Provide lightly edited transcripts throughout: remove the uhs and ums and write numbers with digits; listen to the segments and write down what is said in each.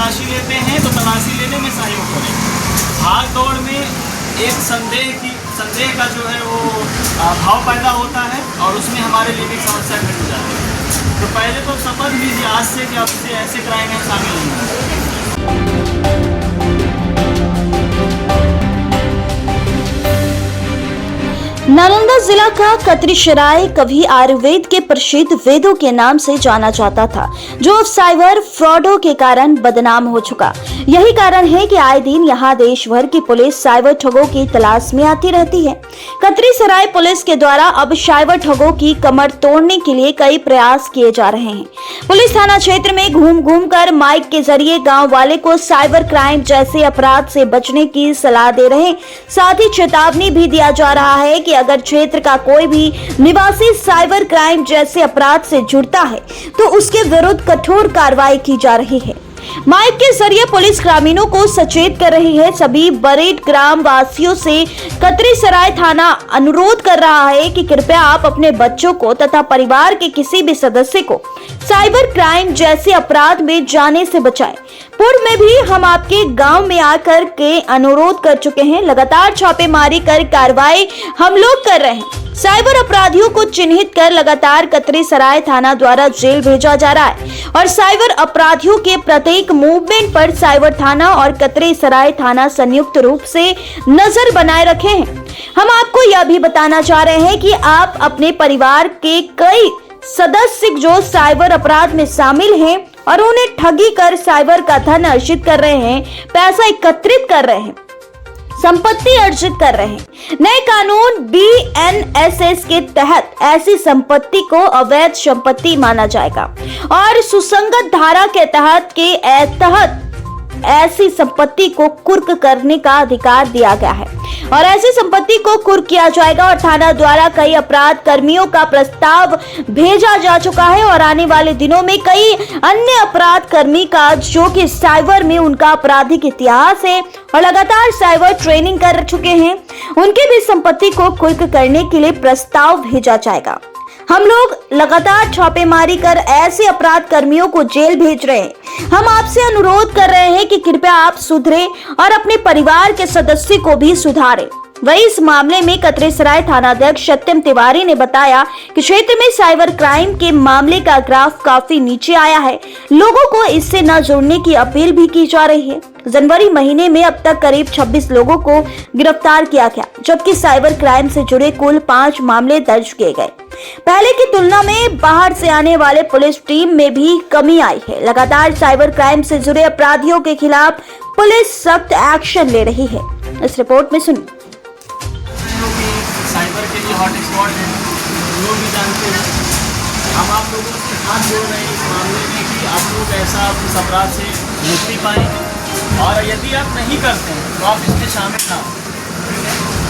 तलाशी लेते हैं तो तलाशी लेने में सहयोग करें। भाग दौड़ में एक संदेह का जो है वो भाव पैदा होता है और उसमें हमारे लिए भी समस्या खड़ी हो जाती है। तो पहले तो शपथ लीजिए आज से कि अब से ऐसे क्राइम में शामिल नहीं होंगे। नालंदा जिला का कतरीसराय कभी आयुर्वेद के प्रसिद्ध वेदों के नाम से जाना जाता था, जो साइबर फ्रॉडों के कारण बदनाम हो चुका। यही कारण है कि आए दिन यहाँ देश भर की पुलिस साइबर ठगों की तलाश में आती रहती है। कतरीसराय पुलिस के द्वारा अब साइबर ठगों की कमर तोड़ने के लिए कई प्रयास किए जा रहे हैं। पुलिस थाना क्षेत्र में घूम घूम कर माइक के जरिए गाँव वाले को साइबर क्राइम जैसे अपराध से बचने की सलाह दे रहे, साथ ही चेतावनी भी दिया जा रहा है कि अगर क्षेत्र का कोई भी निवासी साइबर क्राइम जैसे अपराध से जुड़ता है तो उसके विरुद्ध कठोर कार्रवाई की जा रही है। माइक के जरिए पुलिस ग्रामीणों को सचेत कर रही है। सभी बरेट ग्राम वासियों से कतरीसराय थाना अनुरोध कर रहा है कि कृपया आप अपने बच्चों को तथा परिवार के किसी भी सदस्य को साइबर क्राइम जैसे अपराध में जाने से बचाएं। पूर्व में भी हम आपके गांव में आकर के अनुरोध कर चुके हैं। लगातार छापेमारी कर कार्रवाई हम लोग कर रहे हैं। साइबर अपराधियों को चिन्हित कर लगातार कतरीसराय थाना द्वारा जेल भेजा जा रहा है और साइबर अपराधियों के प्रत्येक मूवमेंट पर साइबर थाना और कतरीसराय थाना संयुक्त रूप से नजर बनाए रखे हैं। हम आपको यह भी बताना चाह रहे हैं कि आप अपने परिवार के कई सदस्य जो साइबर अपराध में शामिल हैं और उन्हें ठगी कर साइबर का धन अर्जित कर रहे हैं, पैसा एकत्रित कर रहे हैं, संपत्ति अर्जित कर रहे हैं। नए कानून BNSS के तहत ऐसी संपत्ति को अवैध संपत्ति माना जाएगा और सुसंगत धारा के तहत ऐसी संपत्ति को कुर्क करने का अधिकार दिया गया है और ऐसी संपत्ति को कुर्क किया जाएगा। और थाना द्वारा कई अपराध कर्मियों का प्रस्ताव भेजा जा चुका है और आने वाले दिनों में कई अन्य अपराध कर्मी का जो कि साइबर में उनका आपराधिक इतिहास है और लगातार साइबर ट्रेनिंग कर चुके हैं, उनके भी संपत्ति को कुर्क करने के लिए प्रस्ताव भेजा जाएगा। हम लोग लगातार छापेमारी कर ऐसे अपराध कर्मियों को जेल भेज रहे हैं। हम आपसे अनुरोध कर रहे हैं कि कृपया आप सुधरे और अपने परिवार के सदस्य को भी सुधारें। वही इस मामले में कतरीसराय थानाध्यक्ष सत्यम तिवारी ने बताया कि क्षेत्र में साइबर क्राइम के मामले का ग्राफ काफी नीचे आया है। लोगों को इससे न जुड़ने की अपील भी की जा रही है। जनवरी महीने में अब तक करीब 26 लोगों को गिरफ्तार किया गया, जबकि साइबर क्राइम से जुड़े कुल 5 मामले दर्ज किए गए। पहले की तुलना में बाहर से आने वाले पुलिस टीम में भी कमी आई है। लगातार साइबर क्राइम से जुड़े अपराधियों के खिलाफ पुलिस सख्त एक्शन ले रही है। इस रिपोर्ट में सुनिए। साइबर के लिए हॉट स्पॉट है, लोग भी जानते हैं। हम आप लोगों से हाथ जोड़ रहे हैं इस मामले में कि आप लोग ऐसा इस अपराध से मुक्ति पाएँ और यदि आप नहीं करते हैं तो आप इसमें शामिल ना हो।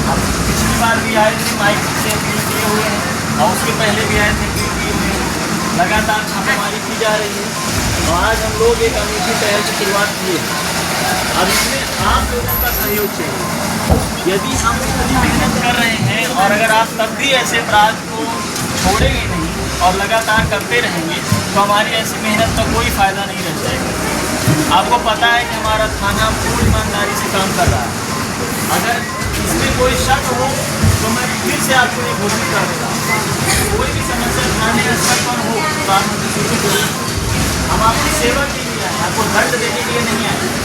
हम पिछली बार भी आए थे, माइक से अपील किए हुए हैं और उसके पहले भी आए थे, अपील किए हुए हैं। लगातार छापेमारी की जा रही है और आज हम लोग एक अनूठी पहल की शुरुआत की है। अब इसमें आप लोगों का सहयोग चाहिए। यदि हम इतनी मेहनत कर रहे हैं और अगर आप तब भी ऐसे अपराध को छोड़ेंगे नहीं और लगातार करते रहेंगे तो हमारी ऐसी मेहनत का कोई फ़ायदा नहीं रह जाएगा। आपको पता है कि हमारा थाना पूरी ईमानदारी से काम कर रहा है। अगर इसमें कोई शक हो तो मैं फिर से आपको ये घोषित कर देता हूँ, कोई भी समस्या थाने स्तर पर हो तो आप मुझे सूचित करें। हम आपकी सेवा के लिए आए, आपको दर्द देने के लिए नहीं आए।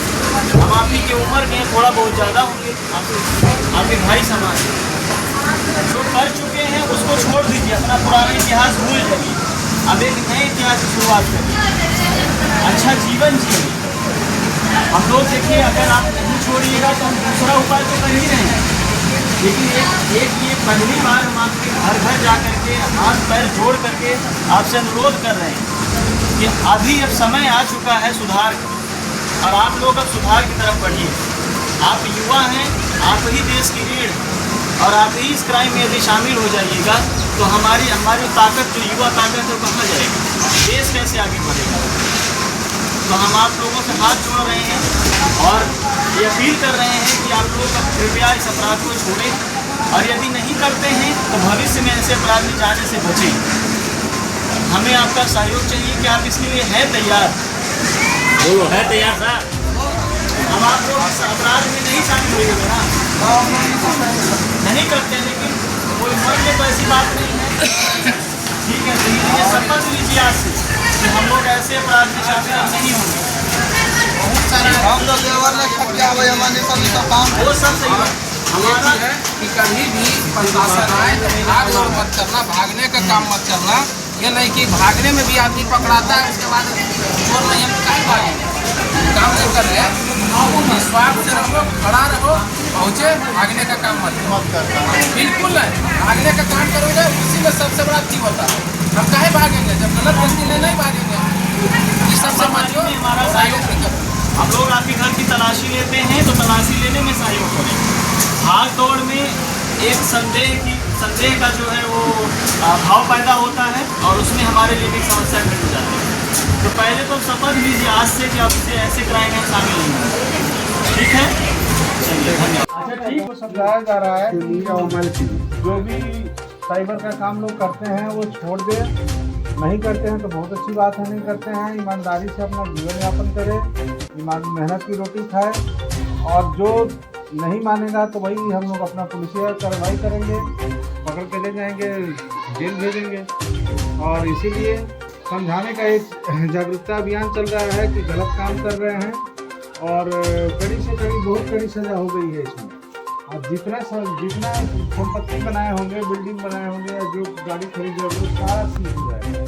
हम आप ही की उम्र के थोड़ा बहुत ज़्यादा होंगे, आपके भाई समान जो कर चुके हैं उसको छोड़ दीजिए, अपना पुराना इतिहास भूल जाइए। अब एक नए इतिहास की शुरुआत करिए, अच्छा जीवन जिए। हम लोग देखिए, अगर आप नहीं छोड़िएगा तो हम दूसरा उपाय तो कर ही रहे हैं, लेकिन ये पहली बार हम आपके घर घर जा करके हाथ पैर जोड़ करके आपसे अनुरोध कर रहे हैं कि अभी अब समय आ चुका है सुधार का और आप लोग अब सुधार की तरफ बढ़िए। आप युवा हैं, आप ही देश की रीढ़ हैं और आप ही इस क्राइम में यदि शामिल हो जाइएगा तो हमारी ताकत, जो युवा ताकत है, वो कहाँ जाएगी? देश कैसे आगे बढ़ेगा? तो हम आप लोगों से हाथ जोड़ रहे हैं और ये अपील कर रहे हैं कि आप लोग अब कृपया इस अपराध को छोड़ें और यदि नहीं करते हैं तो भविष्य में ऐसे अपराध में जाने से बचें। हमें आपका सहयोग चाहिए कि आप इसके लिए हैं तैयार। बोलो है तैयार साहब। हम आप लोग इस अपराध में नहीं शामिल होंगे ना, नहीं करते, लेकिन कोई मर ले तो ऐसी बात नहीं है। ठीक है, तो ये शपथ लीजिए आज से कि हम लोग ऐसे अपराध में शामिल नहीं होंगे। हम लोग लेबर ने खट गया भाई हमारे सब काम वो सब सही है हमारा है कि कहीं भी प्रशासन आए तो भाग दौड़ मत करना, भागने का काम मत करना। ये नहीं कि भागने में भी आदमी पकड़ाता है, उसके बाद बोल रहे हम कहीं भागेंगे, काम नहीं कर रहे हैं। विश्वास से रहो, खड़ा रहो, पहुँचे, भागने का काम मत करना, बिल्कुल नहीं। भागने का काम करोगे उसी में सबसे बड़ा चीज होता है। हम काहे भागेंगे जब गलत व्यक्ति नहीं भागेंगे। ये सबसे मानियो हमारा सहयोग करें। हम लोग आपके घर की तलाशी लेते हैं तो तलाशी लेने में सहयोग करें। भाग दौड़ में एक संदेह का जो है वो भाव पैदा होता है और उसमें हमारे लिए भी समस्या खड़ी हो जाती है। तो पहले तो शपथ लीजिए आज से कि अब से ऐसे क्राइम में शामिल नहीं होंगे। ठीक है, चलिए धन्यवाद। अच्छा ठीक, को समझाया जा रहा है कि जो भी साइबर का काम लोग करते हैं वो छोड़ दे, नहीं करते हैं तो बहुत अच्छी बात है, नहीं करते हैं ईमानदारी से अपना जीवन यापन करे, मेहनत की रोटी खाए। और जो नहीं मानेगा तो वही हम लोग अपना पुलिसिया कार्रवाई करेंगे, पकड़ के ले जाएंगे, जेल भेजेंगे। और इसीलिए समझाने का एक जागरूकता अभियान चल रहा है कि गलत काम कर रहे हैं और कड़ी से कड़ी बहुत कड़ी सज़ा हो गई है इसमें। और जितना संपत्ति बनाए होंगे, बिल्डिंग बनाए होंगे या जो गाड़ी खरीदे होंगे सारा सीज हो जाएगा।